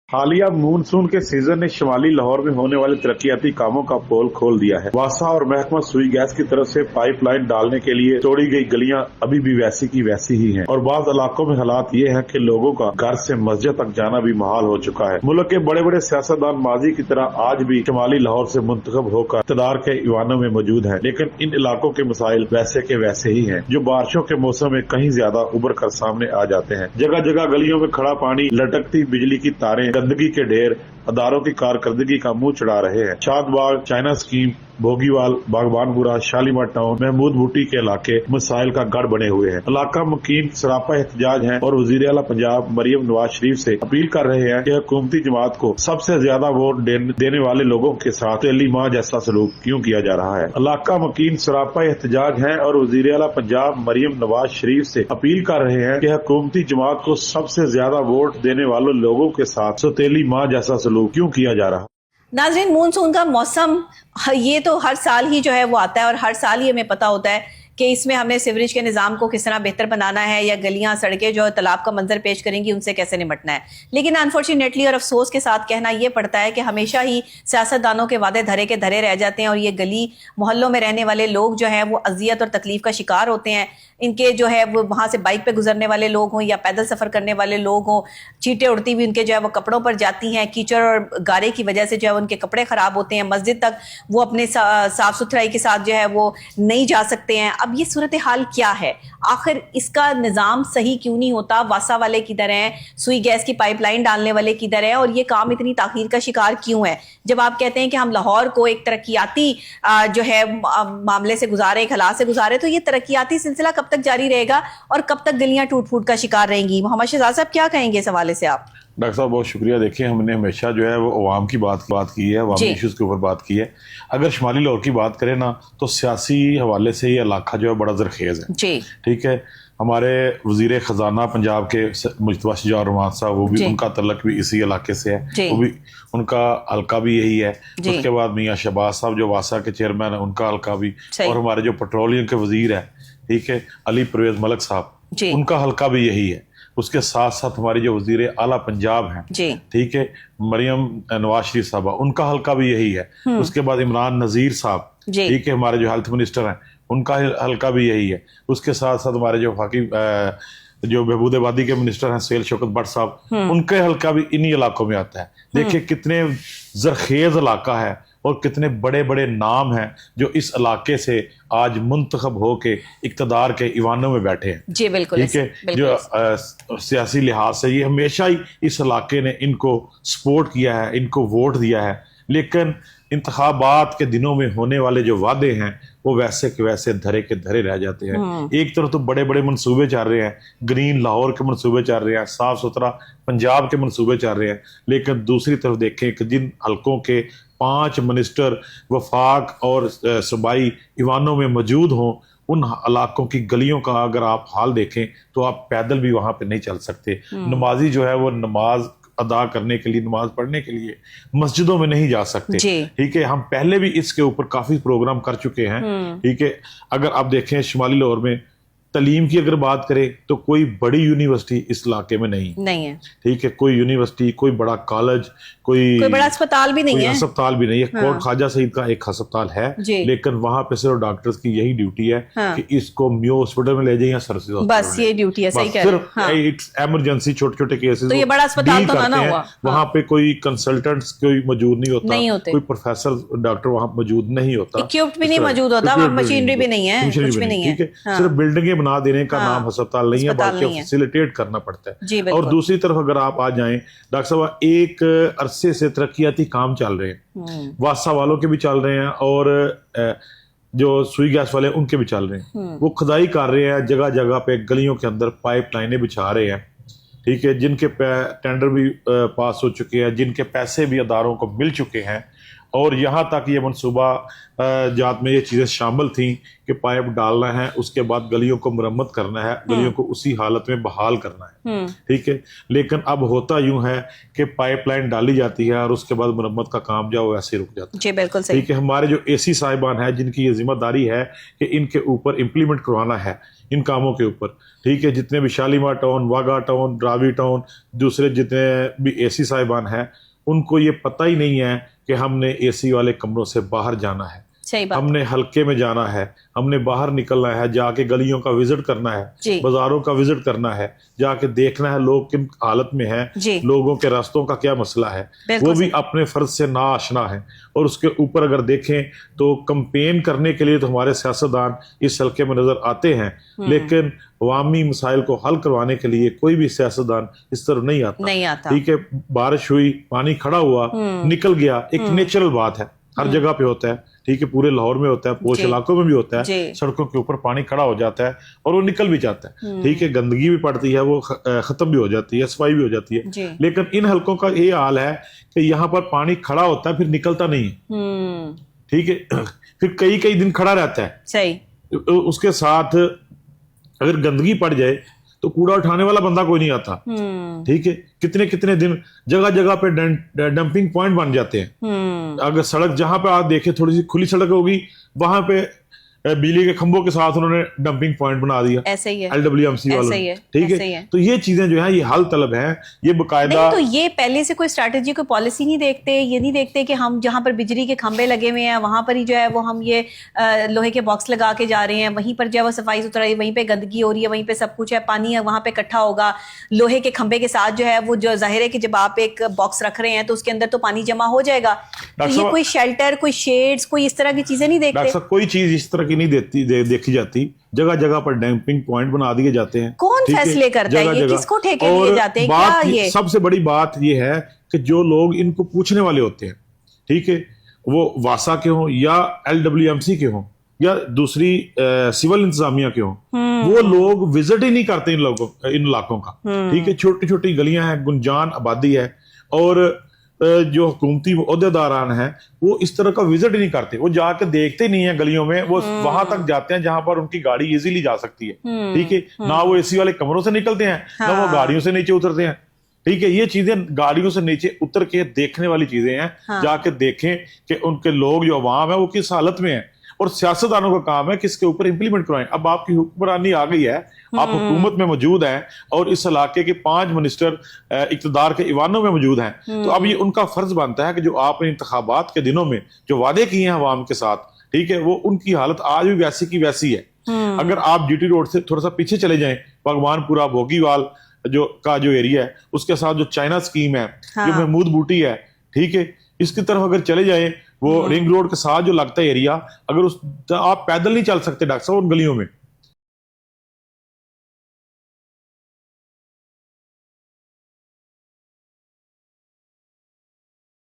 हालिया मानसून के सीजन ने शुमाली लाहौर में होने वाले तरक्याती कामों का पोल खोल दिया है। वासा और महकमा सुई गैस की तरफ से पाइपलाइन डालने के लिए तोड़ी गई गलियां अभी भी वैसी की वैसी ही हैं और बाद इलाकों में हालात ये है कि लोगों का घर से मस्जिद तक जाना भी महाल हो चुका है। मुल्क के बड़े बड़े सियासतदान माजी की तरह आज भी शुमाली लाहौर से मुंतखब होकर इक़्तिदार के ईवानों में मौजूद है, लेकिन इन इलाकों के मसाइल वैसे के वैसे ही है, जो बारिशों के मौसम में कहीं ज्यादा उभर कर सामने आ जाते हैं। जगह जगह गलियों में खड़ा पानी, लटकती बिजली की तारें, गंदगी के ढेर अदारों की कारकर्दगी का मुंह चढ़ा रहे हैं। Shadbagh, China scheme, Bhogiwal, Baghbanpura, Shalimar town, Mahmood Booti के इलाके मसाइल का गढ़ बने हुए हैं। इलाका मुकीम सरापा एहतजाज है और वजीर आला पंजाब मरियम नवाज शरीफ से अपील कर रहे हैं कि हुकूमती जमात को सबसे ज्यादा वोट देने वाले लोगों के साथ तेली माँ जैसा सलूक क्यों किया जा रहा है। इलाका मुकीम सरापा एहतजाज है और वजीर आला पंजाब मरियम नवाज शरीफ से अपील कर रहे हैं कि हुकूमती जमात को सबसे ज्यादा वोट देने वाले लोगों के साथ सौतेली माँ जैसा सलूक क्यों किया जा रहा है। नाज़रीन, मानसून का मौसम ये तो हर साल ही जो है वो आता है और हर साल ही हमें पता होता है कि इसमें हमें सीवरेज के निज़ाम को किस तरह बेहतर बनाना है या गलियां सड़कें जो तालाब का मंजर पेश करेंगी उनसे कैसे निपटना है। लेकिन अनफॉर्चुनेटली और अफसोस के साथ कहना यह पड़ता है कि हमेशा ही सियासतदानों के वादे धरे के धरे रह जाते हैं और ये गली मोहल्लों में रहने वाले लोग जो हैं वो अजियत और तकलीफ का शिकार होते हैं। इनके जो है वो वहाँ से बाइक पे गुजरने वाले लोग हों या पैदल सफ़र करने वाले लोग हों, चींटें उड़ती हुई उनके जो है वो कपड़ों पर जाती हैं, कीचड़ और गारे की वजह से जो है उनके कपड़े ख़राब होते हैं, मस्जिद तक वो अपने साफ़ सुथराई के साथ जो है वो नहीं जा सकते हैं। अब ये सूरत हाल क्या है, आखिर इसका निज़ाम सही क्यों नहीं होता? वासा वाले किधर हैं, सुई गैस की पाइपलाइन डालने वाले किधर हैं और ये काम इतनी ताख़ीर का शिकार क्यों है? जब आप कहते हैं कि हम लाहौर को एक तरक्याती जो है मामले से गुजारे, एक हालात से गुजारे, तो ये तरक्याती सिलसिला कब तक जारी रहेगा और कब तक गलियां टूट फूट का शिकार रहेंगी? मोहम्मद शहजाद साहब क्या कहेंगे इस हवाले से आप? डॉक्टर साहब बहुत शुक्रिया। देखिए, हमने हमेशा जो है वो अवाम की बात की है, अवामी इशूज़ के ऊपर बात की है। अगर शुमाली लाहौर की बात करें ना तो सियासी हवाले से ये इलाका जो है बड़ा ज़रखेज़ है जी। ठीक है, हमारे वज़ीर ख़जाना पंजाब के मुजतबा शुजा रहमान साहब, वो भी उनका तल्लक भी इसी इलाके से है, वो भी उनका हल्का भी यही है। उसके बाद मियाँ शहबाज साहब जो वासा के चेयरमैन है, उनका हल्का भी, और हमारे जो पेट्रोलियम के वज़ीर है, ठीक है, अली परवेज़ मलिक साहब, उनका हल्का भी यही है। उसके साथ साथ हमारी जो वज़ीर आला पंजाब हैं, ठीक है, मरियम नवाज शरीफ साहबा, उनका हल्का भी यही है। उसके बाद इमरान नज़ीर साहब, ठीक है, हमारे जो हेल्थ मिनिस्टर हैं, उनका हल्का भी यही है। उसके साथ साथ हमारे जो फाकी जो बहबूद आबादी के मिनिस्टर हैं सैयद शौकत भट्ट साहब, उनके हल्का भी इन्हीं इलाकों में आता है। देखिए कितने जरखेज इलाका है और कितने बड़े बड़े नाम हैं जो इस इलाके से आज मुंतखब होके इक़्तिदार के ईवानों में बैठे हैं। जी बिल्कुल, ठीक है, जो सियासी लिहाज से ये हमेशा ही इस इलाके ने इनको सपोर्ट किया है, इनको वोट दिया है, लेकिन इंतखाबात के दिनों में होने वाले जो वादे हैं वो वैसे के वैसे धरे के धरे रह जाते हैं। एक तरफ तो बड़े बड़े मंसूबे चल रहे हैं, ग्रीन लाहौर के मंसूबे चल रहे हैं, साफ सुथरा पंजाब के मंसूबे चल रहे हैं, लेकिन दूसरी तरफ देखें कि जिन हल्कों के 5 मिनिस्टर वफाक और सूबाई ईवानों में मौजूद हों, उन इलाकों की गलियों का अगर आप हाल देखें तो आप पैदल भी वहां पे नहीं चल सकते। नमाजी जो है वो नमाज अदा करने के लिए, नमाज पढ़ने के लिए मस्जिदों में नहीं जा सकते। ठीक है, हम पहले भी इसके ऊपर काफी प्रोग्राम कर चुके हैं। ठीक है, अगर आप देखें शुमाली लाहौर में तलीम की अगर बात करें तो कोई बड़ी यूनिवर्सिटी इस इलाके में नहीं है। ठीक है, कोई यूनिवर्सिटी, कोई बड़ा कॉलेज, कोई बड़ा अस्पताल भी नहीं है, अस्पताल भी नहीं है। कोट ख्वाजा सईद का एक अस्पताल है, लेकिन वहां पे सिर्फ डॉक्टर्स की यही ड्यूटी है कि इसको म्यू हॉस्पिटल में ले जाए या सरसी हॉस्पिटल, बस ये ड्यूटी है। सही कह रहे हैं, सिर्फ इमरजेंसी छोटे छोटे केसेस, तो ये बड़ा अस्पताल तो ना हुआ। वहां पे कोई कंसल्टेंट्स कोई मौजूद नहीं होता, कोई प्रोफेसर डॉक्टर वहां मौजूद नहीं होता, इक्विपमेंट भी नहीं मौजूद होता, मशीनरी भी नहीं है, कुछ भी नहीं है। ठीक है, सिर्फ बिल्डिंगें बना देने का नाम अस्पताल नहीं है, बल्कि फैसिलिटेट करना पड़ता है। और दूसरी तरफ अगर आप आ जाएं डॉक्टर साहब, एक अरसे से तरक्याती काम चल रहे हैं, वासा वालों के भी चल रहे हैं और जो सुई गैस वाले उनके भी चल रहे हैं। वो खुदाई कर रहे हैं, जगह जगह पे गलियों के अंदर पाइप लाइनें बिछा रहे हैं। ठीक है, जिनके टेंडर भी पास हो चुके हैं, जिनके पैसे भी अदारों को मिल चुके हैं, और यहाँ तक ये मनसूबा जात में ये चीज़ें शामिल थी कि पाइप डालना है, उसके बाद गलियों को मरम्मत करना है, गलियों को उसी हालत में बहाल करना है, ठीक है। लेकिन अब होता यूं है कि पाइपलाइन डाली जाती है और उसके बाद मरम्मत का काम जो वैसे रुक जाता है। जी बिल्कुल सही। ठीक है, हमारे जो एसी साहिबान है जिनकी ये जिम्मेदारी है कि इनके ऊपर इम्प्लीमेंट करवाना है इन कामों के ऊपर, ठीक है। जितने भी Shalimar town, Wagah town, Ravi town, दूसरे जितने भी एसी साहिबान हैं, उनको ये पता ही नहीं है कि हमने एसी वाले कमरों से बाहर जाना है, सही बात। हमने हल्के में जाना है, हमने बाहर निकलना है, जाके गलियों का विजिट करना है, बाजारों का विजिट करना है, जाके देखना है लोग किन हालत में हैं, लोगों के रास्तों का क्या मसला है, वो भी अपने फर्ज से ना आशना है। और उसके ऊपर अगर देखें तो कंपेन करने के लिए तो हमारे सियासतदान इस हल्के में नजर आते हैं, लेकिन अवामी मसाइल को हल करवाने के लिए कोई भी सियासतदान इस तरह नहीं आता। ठीक है, बारिश हुई, पानी खड़ा हुआ, निकल गया, एक नेचुरल बात है, हर जगह पे होता है, ठीक है। पूरे लाहौर में होता है, पोश इलाकों में भी होता है, सड़कों के ऊपर पानी खड़ा हो जाता है और वो निकल भी जाता है, ठीक है। गंदगी भी पड़ती है, वो खत्म भी हो जाती है, सफाई भी हो जाती है। लेकिन इन हलकों का ये हाल है कि यहाँ पर पानी खड़ा होता है फिर निकलता नहीं है, ठीक है। फिर कई कई दिन खड़ा रहता है, सही। उसके साथ अगर गंदगी पड़ जाए तो कूड़ा उठाने वाला बंदा कोई नहीं आता, ठीक है। कितने कितने दिन जगह जगह पे डंपिंग पॉइंट बन जाते हैं। अगर सड़क जहां पे आप देखें थोड़ी सी खुली सड़क होगी, वहां पे बिजली के खंभों के साथ उन्होंने डंपिंग पॉइंट बना दिया, ऐसे ही है LWMC वालों ने, ठीक है। तो ये चीजें जो है ये हल तलब है, ये बकायदा। तो ये पहले से कोई स्ट्रैटेजी, कोई पॉलिसी नहीं देखते, ये नहीं देखते कि हम जहां पर बिजली के खंभे लगे हुए हैं वहां पर ही जो है वो हम ये लोहे के बॉक्स लगा के जा रहे हैं, वहीं पर जो है वो सफाई सुथराई, वहीं पे गंदगी हो रही है, वहीं पे सब कुछ है, पानी है वहां पे इकट्ठा होगा, लोहे के खंभे के साथ जो है वो जो जाहिर है कि जब आप एक बॉक्स रख रहे हैं तो उसके अंदर तो पानी जमा हो जाएगा। तो ये कोई शेल्टर, कोई शेड्स, कोई इस तरह की चीजें नहीं देखते। कोई चीज इस तरह की नहीं देखी जाती, जगह जगह पर डंपिंग पॉइंट बना दिए जाते हैं। कौन फैसले करता है, ये किसको ठेके दिए जाते हैं? क्या ये सबसे बड़ी बात ये है कि जो लोग इनको पूछने वाले होते हैं, ठीक है, वो वासा के हों या LWMC के हों या दूसरी सिविल इंतजामिया के हों, वो लोग विजिट ही नहीं करते इन इलाकों का, ठीक है। छोटी छोटी गलियां हैं, गुंजान आबादी है, और जो हुकूमती ओहदेदारान हैं वो इस तरह का विजिट ही नहीं करते, वो जाके देखते नहीं है गलियों में, वो वहां तक जाते हैं जहां पर उनकी गाड़ी इजीली जा सकती है, ठीक है। ना वो एसी वाले कमरों से निकलते हैं, ना वो गाड़ियों से नीचे उतरते हैं, ठीक है। ये चीजें गाड़ियों से नीचे उतर के देखने वाली चीजें हैं, जाके देखें कि उनके लोग जो अवाम है वो किस हालत में है, और सियासतदानों का काम है कि इसके ऊपर इंप्लीमेंट करवाएं। अब आपकी हुक्मरानी आ गई है, आप हुकूमत में मौजूद हैं और इस इलाके के 5 मिनिस्टर इक़्तिदार के ईवानों में मौजूद हैं, तो अब ये उनका फर्ज बनता है कि जो आपने इंतखाबात के दिनों में जो वादे किए हैं अवाम के साथ, ठीक है, वो उनकी हालत आज भी वैसी की वैसी है। अगर आप GT रोड से थोड़ा सा पीछे चले जाएं, भगवानपुरा भोगीवाल जो एरिया है, उसके साथ जो चाइना स्कीम है, जो महमूद बूटी है, ठीक है, इसकी तरफ अगर चले जाएं, वो रिंग रोड के साथ जो लगता है एरिया, अगर उस आप पैदल नहीं चल सकते डॉक्टर साहब उन गलियों में,